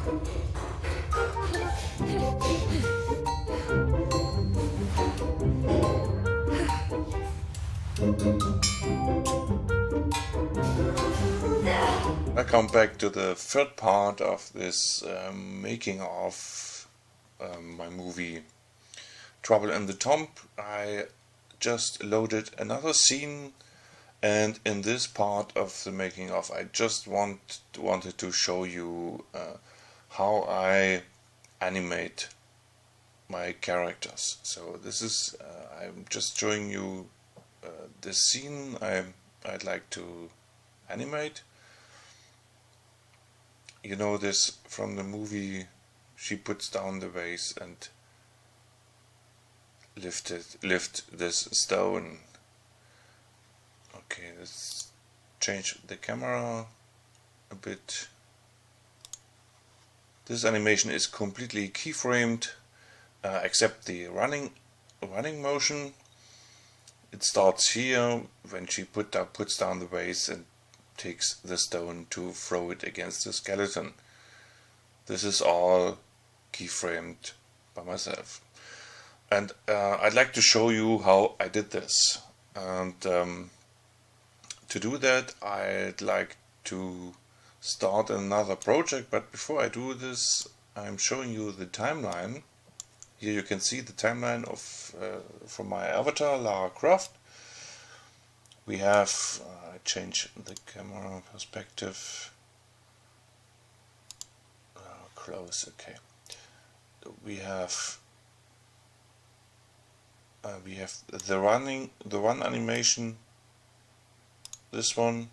Welcome back to the third part of this making of my movie Trouble in the Tomb. I just loaded another scene, and in this part of the making of I just wanted to show you how I animate my characters. So this is I'm just showing you this scene I'd like to animate. You know this from the movie. She puts down the vase and lift this stone. Okay, let's change the camera a bit. This animation is completely keyframed, except the running motion. It starts here when she puts down the vase and takes the stone to throw it against the skeleton. This is all keyframed by myself, and I'd like to show you how I did this. And to do that, I'd like to start another project, but before I do this, I'm showing you the timeline. Here you can see the timeline of from my avatar, Lara Croft. We have change the camera perspective. Close, okay. We have the run animation. This one.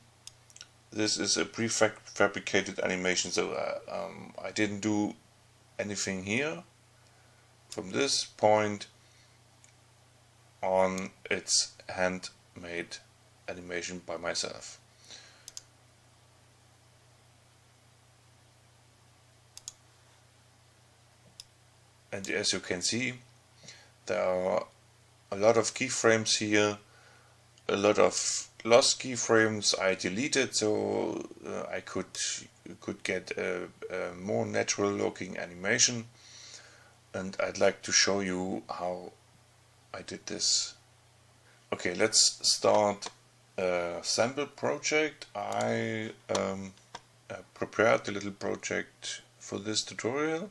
This is a prefabricated animation, so I didn't do anything here. From this point on, it's handmade animation by myself. And as you can see, there are a lot of keyframes here, a lot of lost keyframes I deleted, so I could get a more natural looking animation. And I'd like to show you how I did this. Okay, let's start a sample project. I prepared a little project for this tutorial.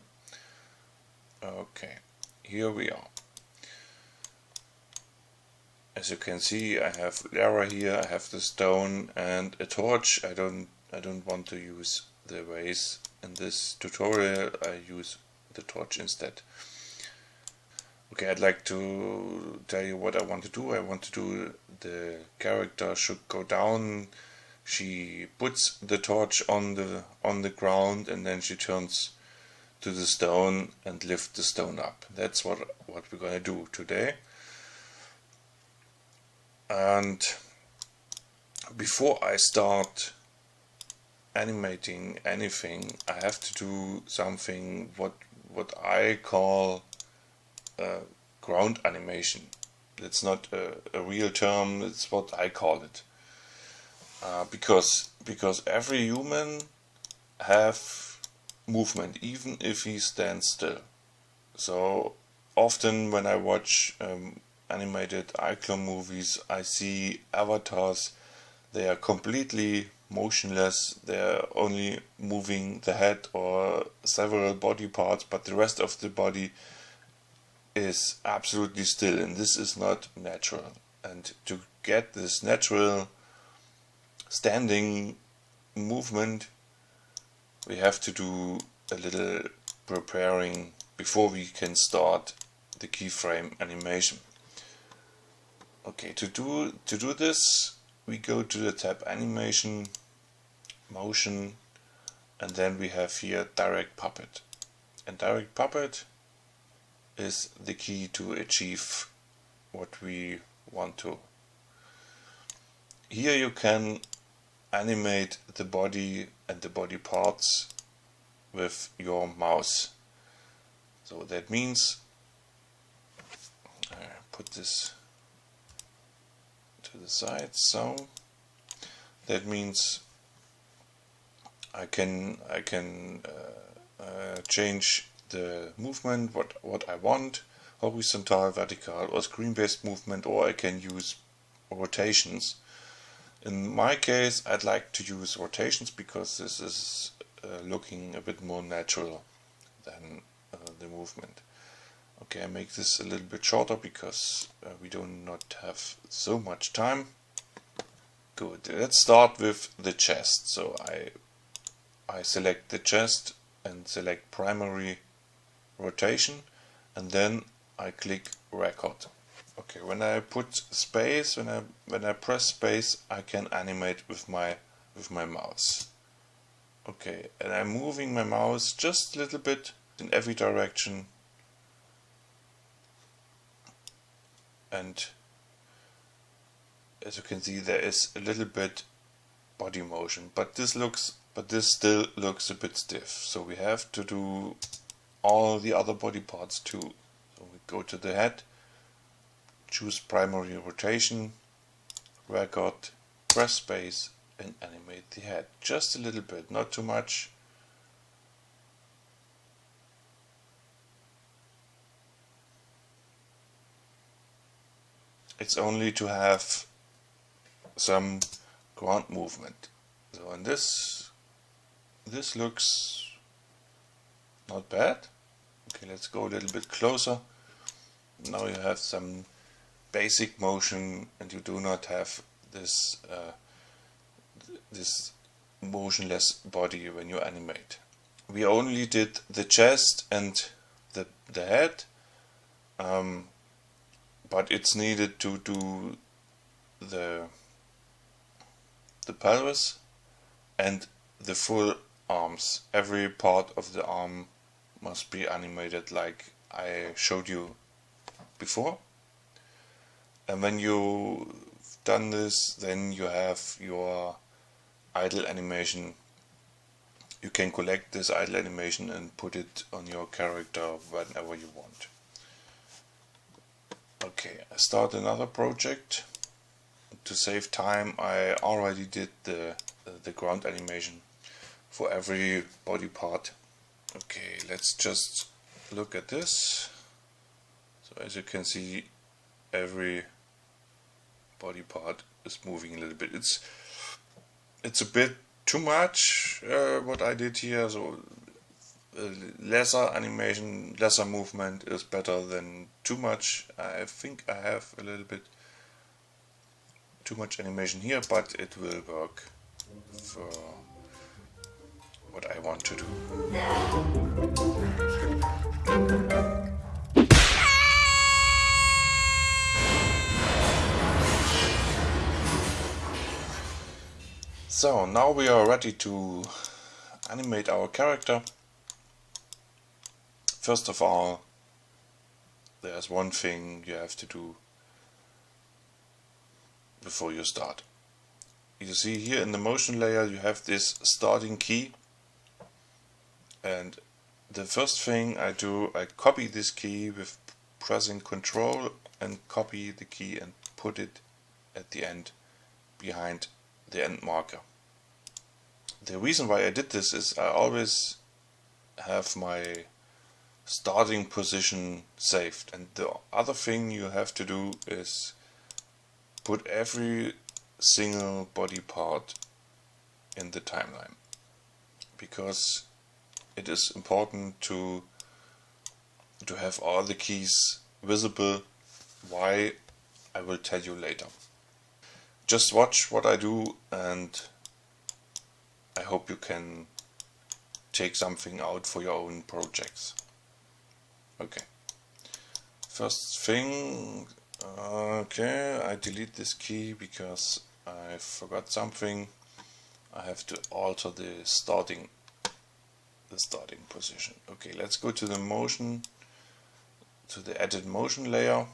Okay, here we are. As you can see, I have Lara here, I have the stone and a torch. I don't want to use the vase in this tutorial. I use the torch instead. Okay, I'd like to tell you what I want to do. I want to do the character should go down. She puts the torch on the ground, and then she turns to the stone and lifts the stone up. That's what we're gonna do today. And before I start animating anything, I have to do something what I call ground animation. It's not a real term, it's what I call it. Because every human have movement, even if he stands still. So often when I watch animated iClone movies, I see avatars. They are completely motionless. They're only moving the head or several body parts, but the rest of the body is absolutely still, and this is not natural. And to get this natural standing movement, we have to do a little preparing before we can start the keyframe animation. Okay, to do this, we go to the tab Animation, Motion, and then we have here Direct Puppet. And Direct Puppet is the key to achieve what we want to. Here you can animate the body and the body parts with your mouse. So that means I put this to the side. So that means I can change the movement, what I want, horizontal, vertical or screen based movement, or I can use rotations. In my case I'd like to use rotations because this is looking a bit more natural than the movement. Okay, I make this a little bit shorter because we do not have so much time. Good, let's start with the chest. So I select the chest and select primary rotation, and then I click record. Okay, when I put space, when I press space, I can animate with my mouse. Okay, and I'm moving my mouse just a little bit in every direction, and as you can see there is a little bit body motion, but this still looks a bit stiff, so we have to do all the other body parts too. So we go to the head, choose primary rotation, record, press space and animate the head just a little bit, not too much. It's only to have some ground movement. So and this looks not bad. Okay, let's go a little bit closer. Now you have some basic motion and you do not have this this motionless body when you animate. We only did the chest and the head, but it's needed to do the pelvis and the full arms. Every part of the arm must be animated like I showed you before. And when you've done this, then you have your idle animation. You can collect this idle animation and put it on your character whenever you want. Okay, I start another project. To save time, I already did the ground animation for every body part. Okay, let's just look at this. So as you can see, every body part is moving a little bit. It's a bit too much what I did here, so lesser animation, lesser movement is better than too much. I think I have a little bit too much animation here, but it will work for what I want to do. So now we are ready to animate our character. First of all, there's one thing you have to do before you start. You see here in the motion layer you have this starting key, and the first thing I do, I copy this key with pressing Ctrl and copy the key and put it at the end behind the end marker. The reason why I did this is I always have my starting position saved, and the other thing you have to do is put every single body part in the timeline, because it is important to have all the keys visible. Why, I will tell you later. Just watch what I do and I hope you can take something out for your own projects. Okay, first thing, okay, I delete this key because I forgot something. I have to alter the starting position. Okay, let's go to the motion, to the edit motion layer.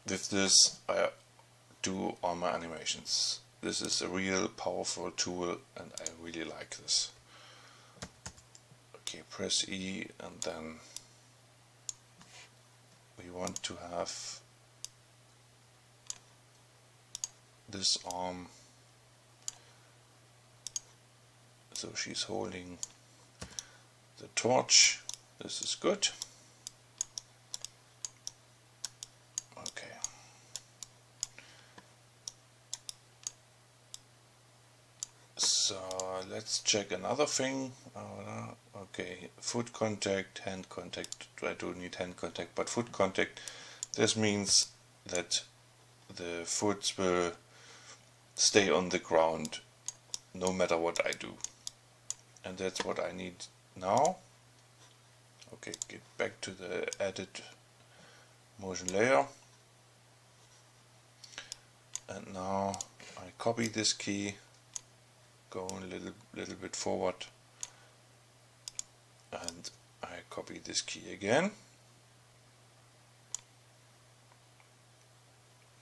With this I do all my animations. This is a real powerful tool and I really like this. Okay, press E and then we want to have this arm So she's holding the torch. This is good. Okay. So let's check another thing. Okay, foot contact, hand contact. I don't need hand contact, but foot contact. This means that the foot will stay on the ground no matter what I do. And that's what I need now. Okay, get back to the edit motion layer. And now I copy this key, go a little bit forward, and I copy this key again.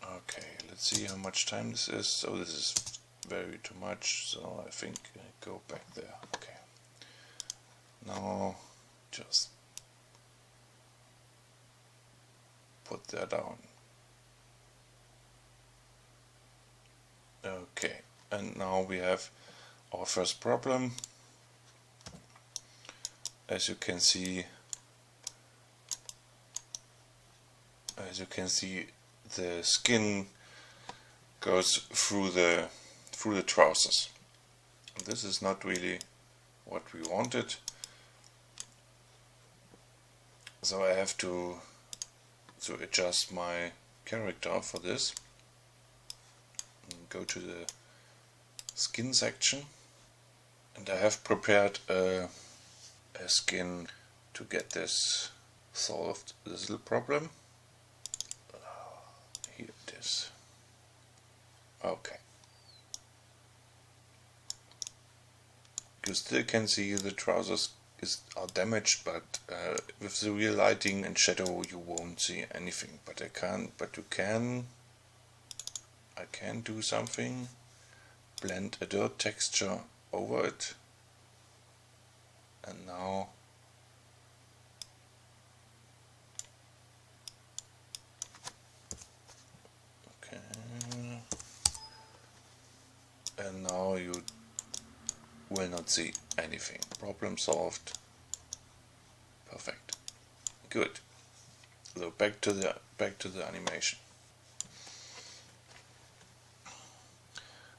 Okay, let's see how much time this is. So this is very too much, so I think I go back there. Okay. Now just put that down. Okay, and now we have our first problem. As you can see, the skin goes through the trousers. This is not really what we wanted, so I have to adjust my character for this. Go to the skin section, and I have prepared a skin to get this solved, this little problem. Here it is. Okay. You still can see the trousers are damaged, but with the real lighting and shadow you won't see anything. But I can do something. Blend a dirt texture over it, and now okay, and now you will not see anything. Problem solved. Perfect. Good. So back to the animation.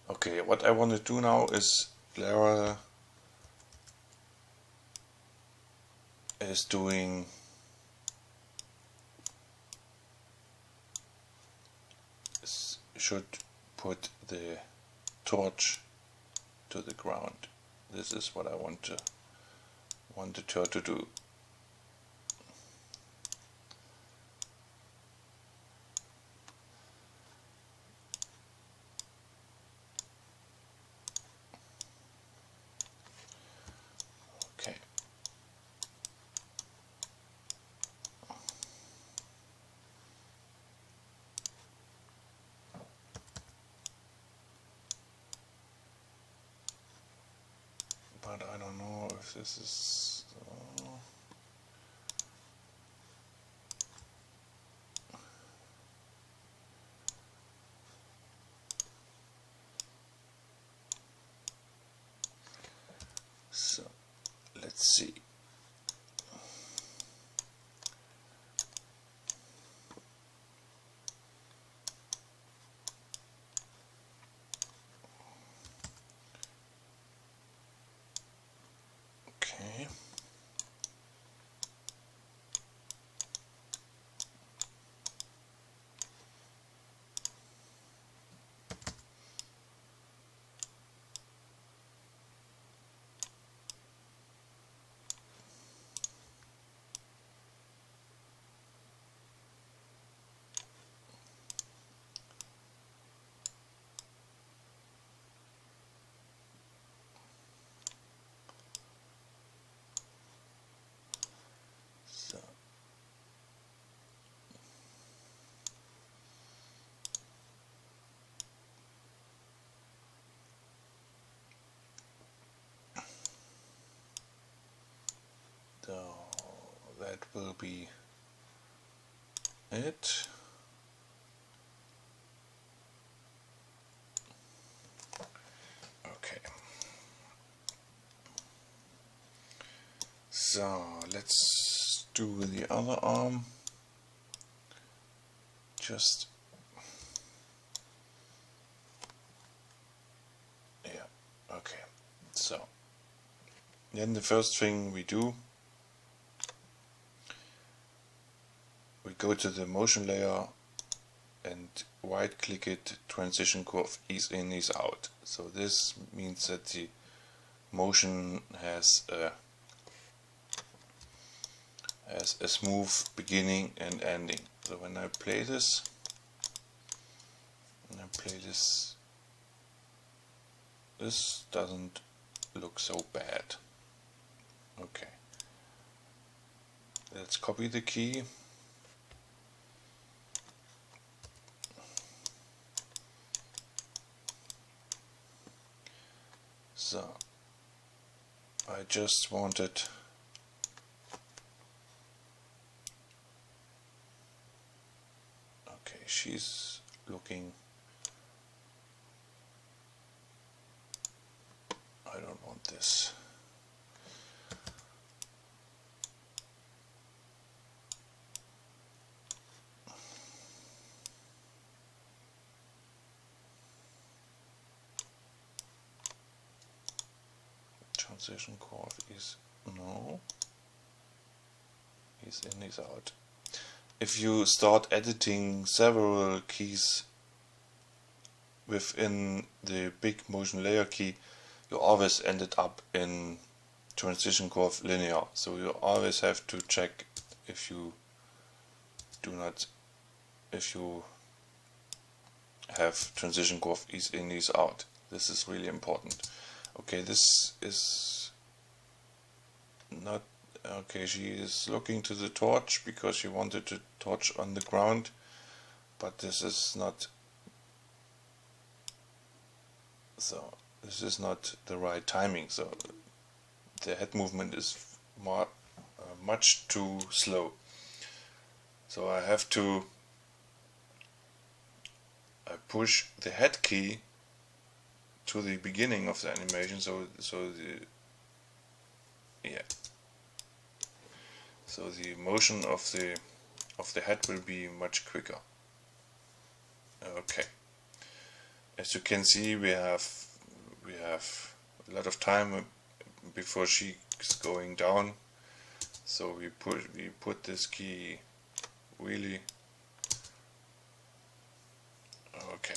Okay, what I want to do now is Lara should put the torch to the ground. This is what I wanted her to do. Okay. But I don't know if this is so let's see. Okay. So that will be it. Okay. So let's do the other arm. Just yeah, okay. So then the first thing we do, we go to the motion layer and right click it, transition curve ease in, ease out. So this means that the motion has a smooth beginning and ending. So when I play this, this doesn't look so bad. Okay, let's copy the key. So I just wanted she's looking, I don't want this. Transition curve is no, is in, is out. If you start editing several keys within the big motion layer key, you always ended up in transition curve linear. So you always have to check if you have transition curve ease in, ease out. This is really important. Okay, this is not okay. She is looking to the torch because she wanted to torch on the ground, but this is not, so this is not the right timing. So the head movement is more much too slow. So I have to push the head key to the beginning of the animation. So the motion of the head will be much quicker. Okay, as you can see, we have a lot of time before she's going down. So we put this key really okay,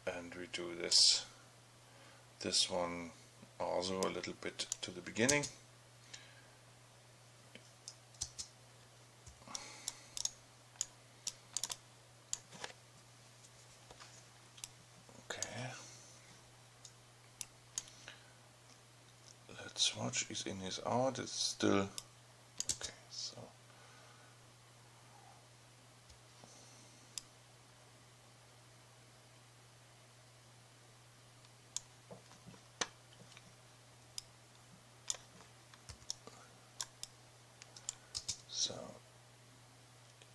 and we do this one also a little bit to the beginning. Let's watch, is in, is out. It's still okay. So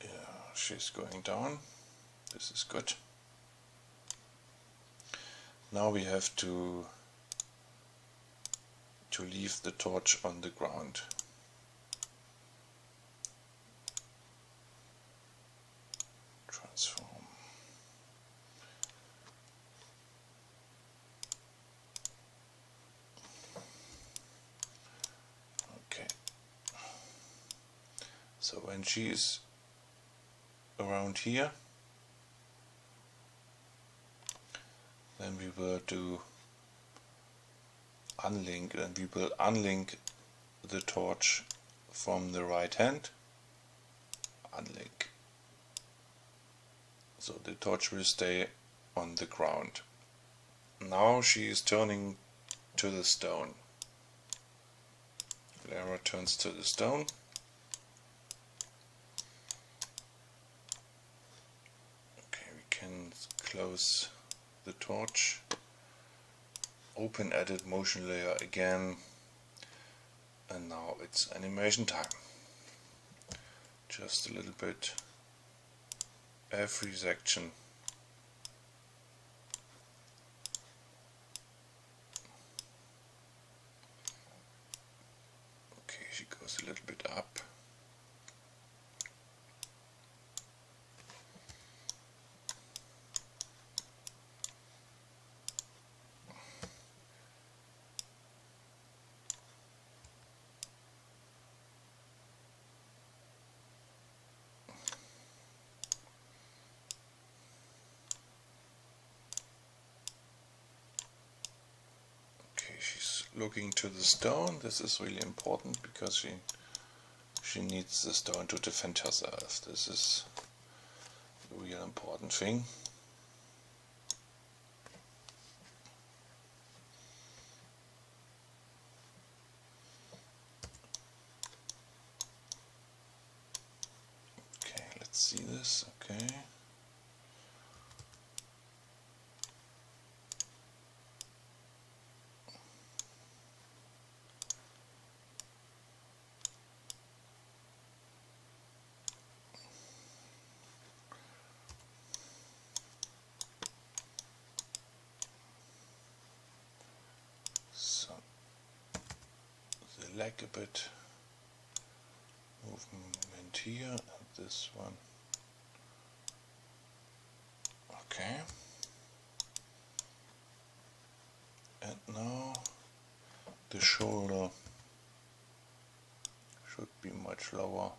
yeah, she's going down. This is good. Now we have to leave the torch on the ground. Transform. Okay. So when she is around here, then we will do unlink, and we will unlink the torch from the right hand. Unlink. So the torch will stay on the ground. Now she is turning to the stone. Lara turns to the stone. Okay, we can close the torch. Open edit motion layer again, and now it's animation time. Just a little bit every section. up. She's looking to the stone. This is really important because she needs the stone to defend herself. This is a real important thing. Okay, let's see this. Okay. Leg a bit, movement here, and this one. Okay, and now the shoulder should be much lower.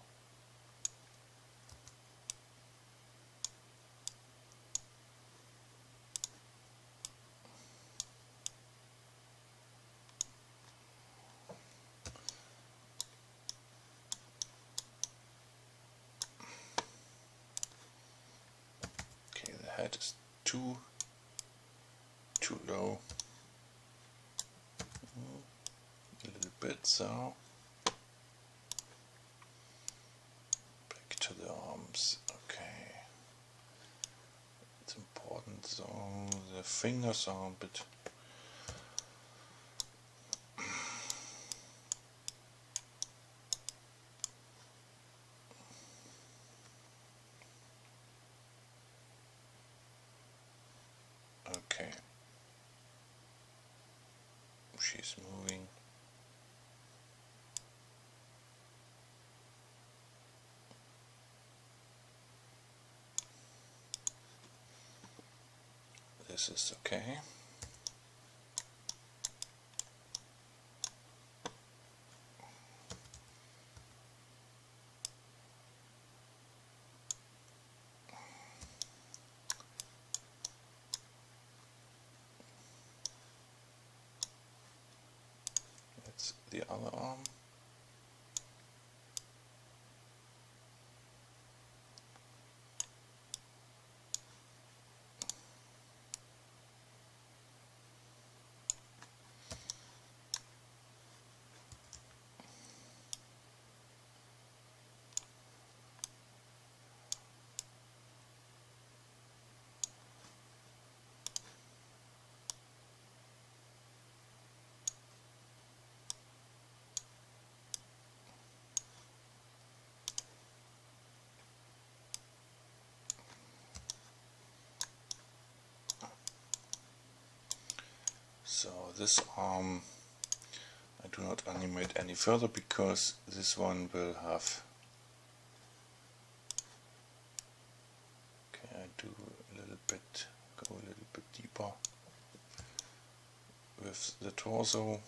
Head is too low. A little bit, so back to the arms. Okay, it's important. So the fingers are a bit. Okay, she's moving. This is okay. The other arm. So this arm I do not animate any further because this one will have. Okay, I do a little bit, go a little bit deeper with the torso.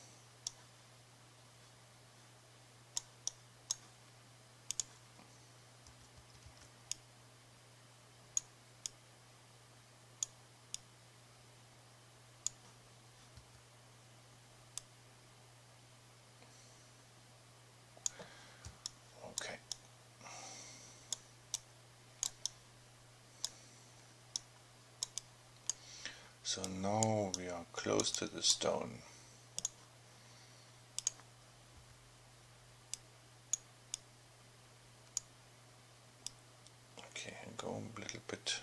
So now we are close to the stone. Okay, go a little bit.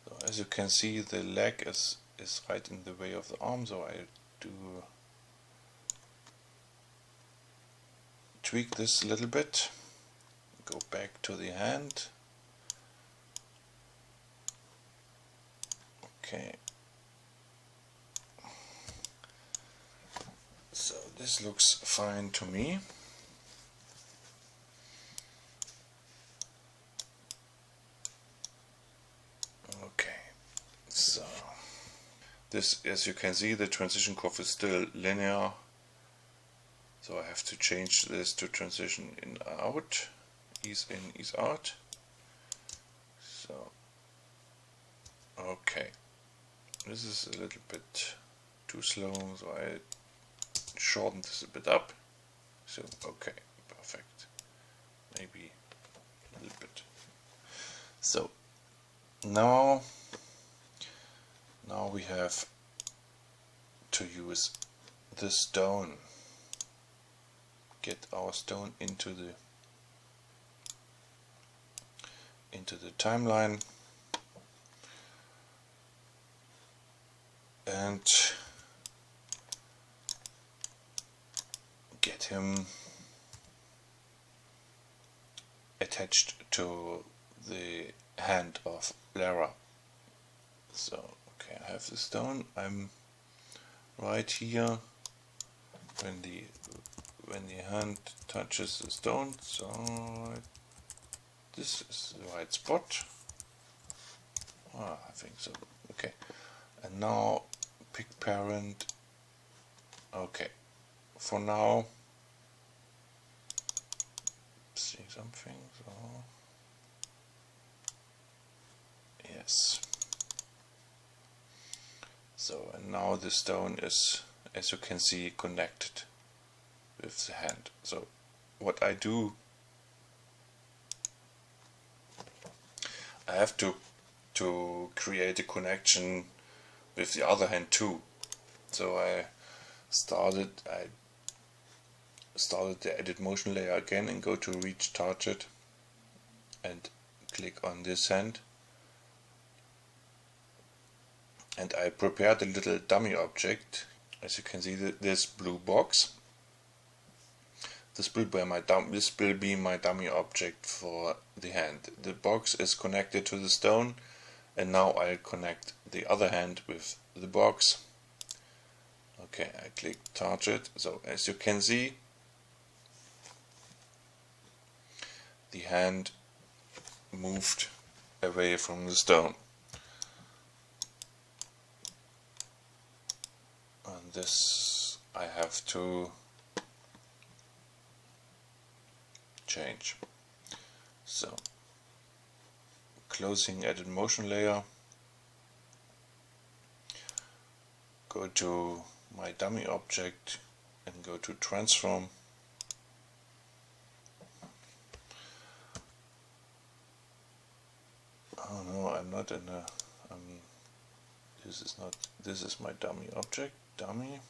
So as you can see, the leg is right in the way of the arm, so I do tweak this a little bit. Go back to the hand. Okay, so this looks fine to me. This, as you can see, the transition curve is still linear, so I have to change this to transition in out, ease in, ease out. So okay, this is a little bit too slow, so I shorten this a bit up. So okay, perfect. Maybe a little bit. So now we have to use the stone. Get our stone into the timeline and get him attached to the hand of Lara. So okay, I have the stone. I'm right here when the hand touches the stone, so this is the right spot. I think so. Okay, and now pick parent. Okay, for now, see something. So yes. So and now the stone is, as you can see, connected with the hand. So what I do, I have to create a connection with the other hand too. So I started the edit motion layer again and go to reach target and click on this hand, and I prepared a little dummy object. As you can see, this blue box. This will be my dummy object for the hand. The box is connected to the stone, and now I'll connect the other hand with the box. Okay, I click target. So as you can see, the hand moved away from the stone. And this I have to change. So closing edit motion layer, go to my dummy object and go to transform. Oh no, I'm not in a this is my dummy object, dummy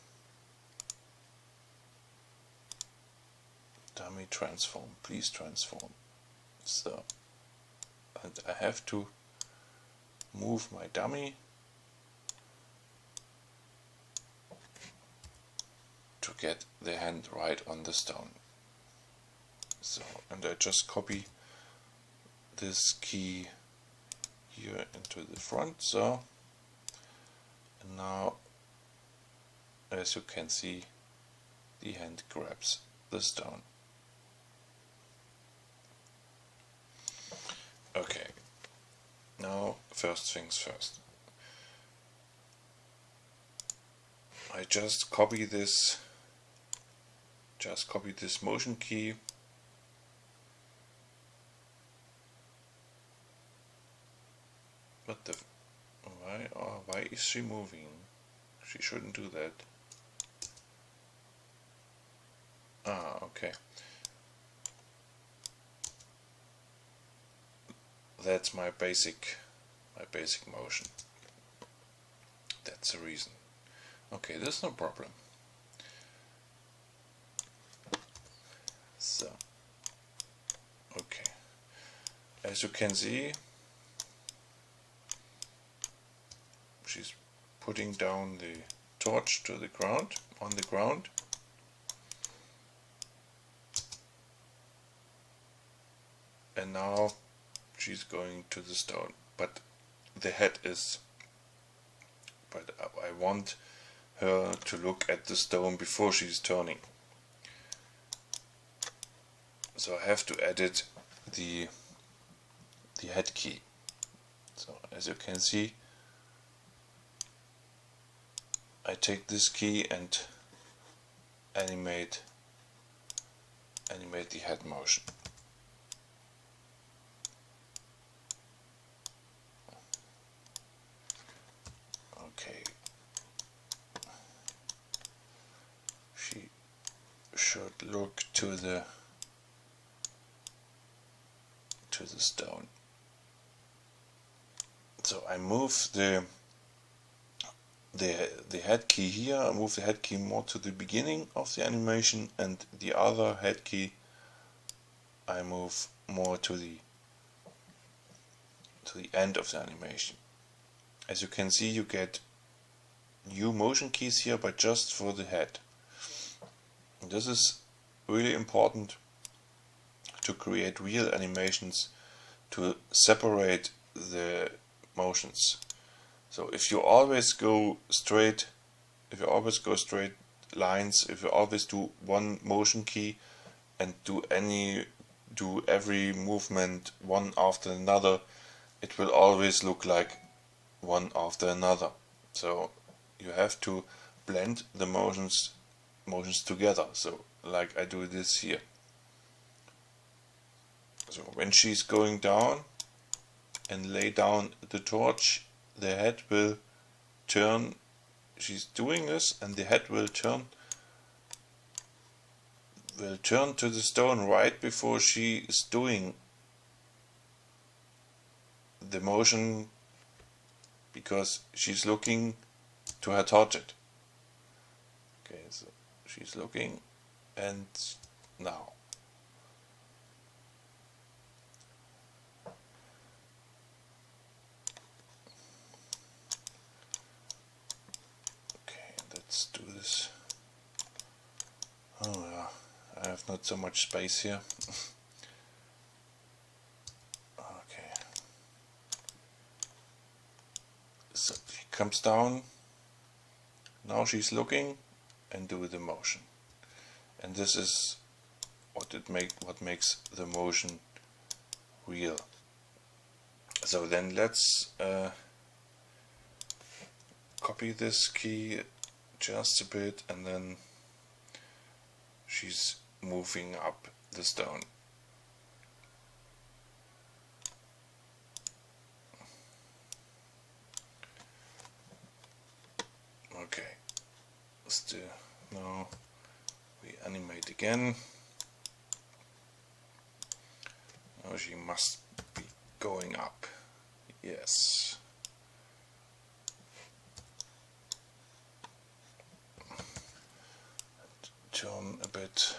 transform, please transform. So, and I have to move my dummy to get the hand right on the stone. So, and I just copy this key here into the front. So, and now, as you can see, the hand grabs the stone. Okay, now first things first. I just copy this motion key . What the why is she moving? She shouldn't do that. Okay. That's my basic motion. That's the reason. Okay, there's no problem. So, okay. As you can see, she's putting down the torch to the ground, on the ground. And now she's going to the stone, but the head is, but I want her to look at the stone before she's turning. So I have to edit the head key. So as you can see, I take this key and animate the head motion. Okay, she should look to the stone. So I move the head key here. I move the head key more to the beginning of the animation, and the other head key I move more to the end of the animation. As you can see, you get new motion keys here, but just for the head. And this is really important to create real animations, to separate the motions. So if you always go straight lines, if you always do one motion key and do every movement one after another, it will always look like one after another. So you have to blend the motions together. So like I do this here. So when she's going down and lay down the torch, the head will turn. She's doing this, and the head will turn to the stone right before she is doing the motion, because she's looking to her target. Okay, so she's looking, and now. Let's do this. Oh yeah, I have not so much space here. Okay. So she comes down. Now she's looking and do the motion. And this is what makes the motion real. So then let's copy this key just a bit, and then she's moving up the stone. Okay, now we animate again. Now she must be going up. Yes. Turn a bit.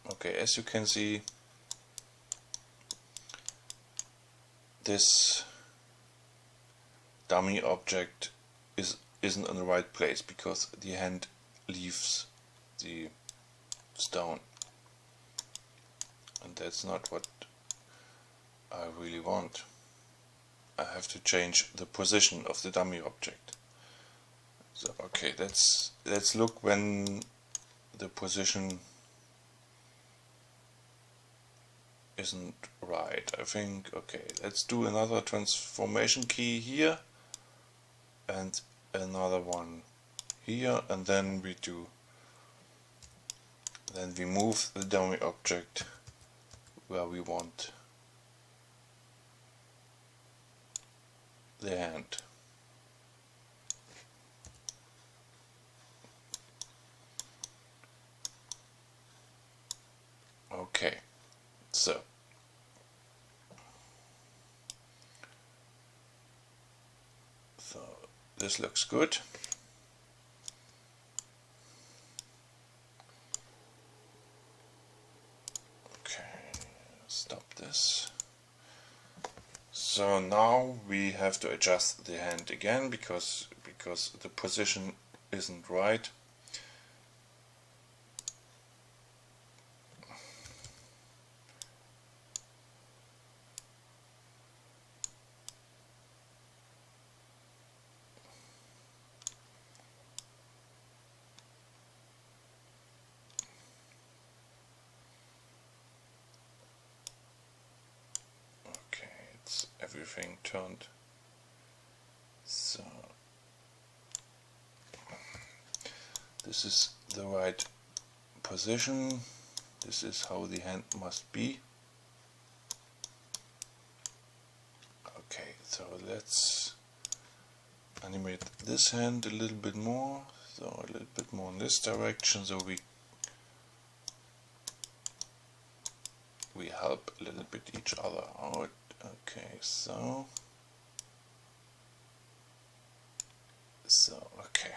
Okay, as you can see, this dummy object isn't in the right place because the hand leaves the stone, and that's not what I really want. I have to change the position of the dummy object. So okay, let's look when the position isn't right. I think, okay, let's do another transformation key here and another one here, and then we move the dummy object where we want the hand. Okay, so this looks good. now we have to adjust the hand again because the position isn't right. Everything turned. So this is the right position. This is how the hand must be. Okay, so let's animate this hand a little bit more. So a little bit more in this direction, so we help a little bit each other out. Okay, so okay.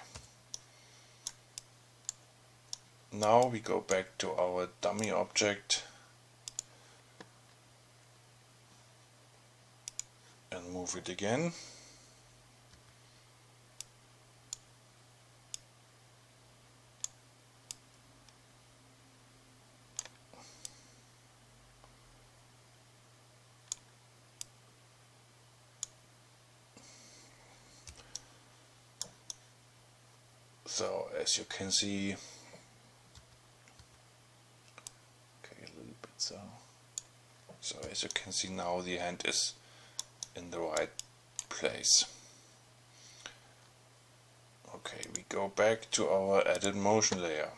Now we go back to our dummy object and move it again. So as you can see, okay, a little bit so as you can see now the hand is in the right place. Okay, we go back to our edit motion layer.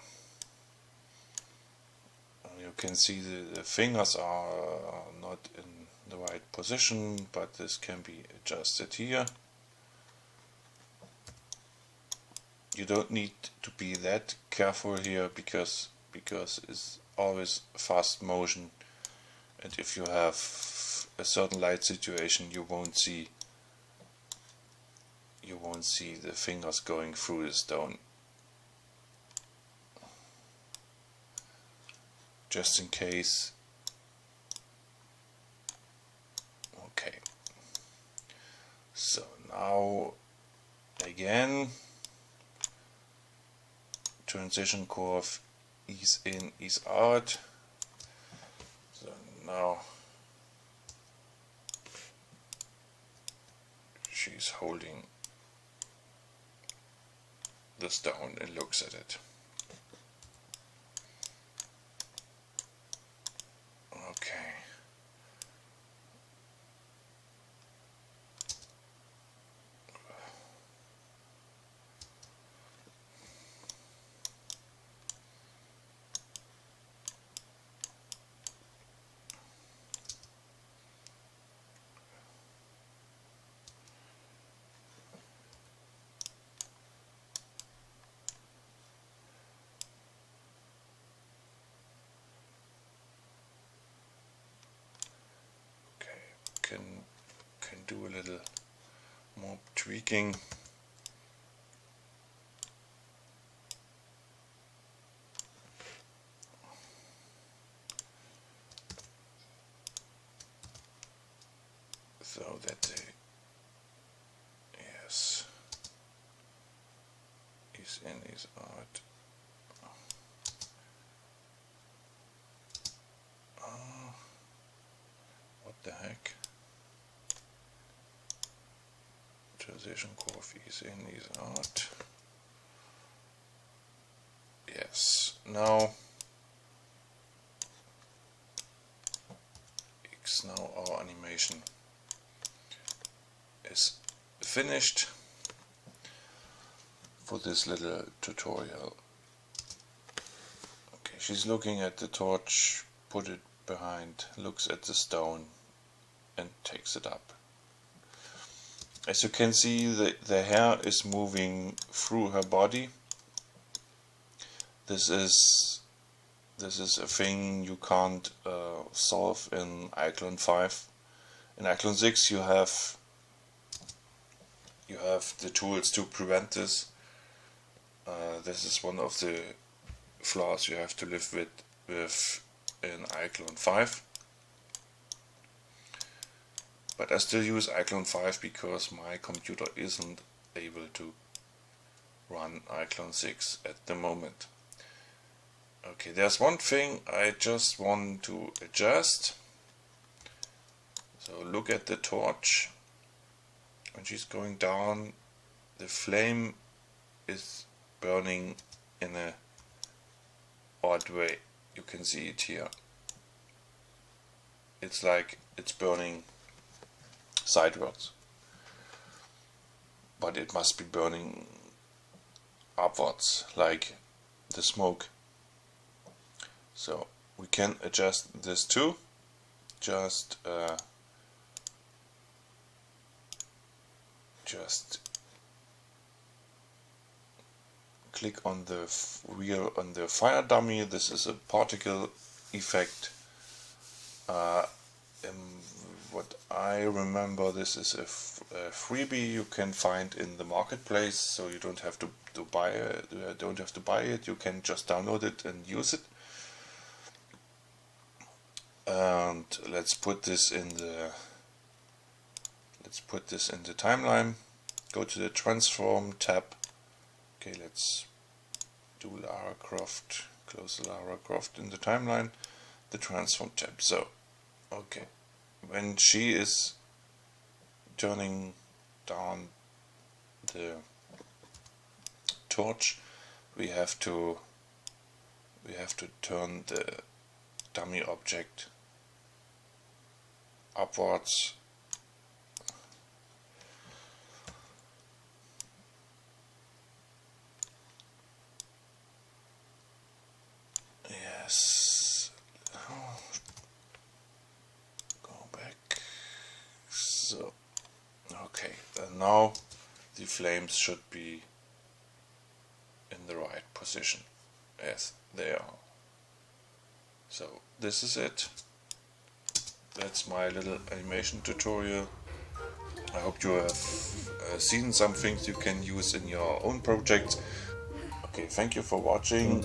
You can see the fingers are not in the right position, but this can be adjusted here. You don't need to be that careful here because it's always fast motion, and if you have a certain light situation you won't see the fingers going through the stone. Just in case. Okay, so now again transition curve, ease in, ease out. So now she's holding the stone and looks at it. Okay. Can do a little more tweaking. So that yes, is in, is out. What the heck? Transition curve is in, is out. Yes, now our animation is finished for this little tutorial. Okay, she's looking at the torch, put it behind, looks at the stone and takes it up. As you can see, the hair is moving through her body. This is a thing you can't solve in iClone 5. In iClone 6 you have the tools to prevent this. This is one of the flaws you have to live with in iClone 5. but I still use iClone 5 because my computer isn't able to run iClone 6 at the moment. Okay, there's one thing I just want to adjust. So look at the torch. When she's going down, the flame is burning in a odd way. You can see it here. It's like it's burning sideways, but it must be burning upwards like the smoke. So we can adjust this too. Just click on the wheel on the fire dummy. This is a particle effect. What I remember, this is a freebie you can find in the marketplace, so you don't have to buy it. You can just download it and use it. And let's put this in the timeline. Go to the transform tab. Okay, let's do Lara Croft. Close Lara Croft in the timeline. The transform tab. So, okay, when she is turning down the torch, we have to turn the dummy object upwards. Yes. Go back. So, okay, and now the flames should be in the right position as they are. So this is it. That's my little animation tutorial. I hope you have seen some things you can use in your own projects. Okay, thank you for watching.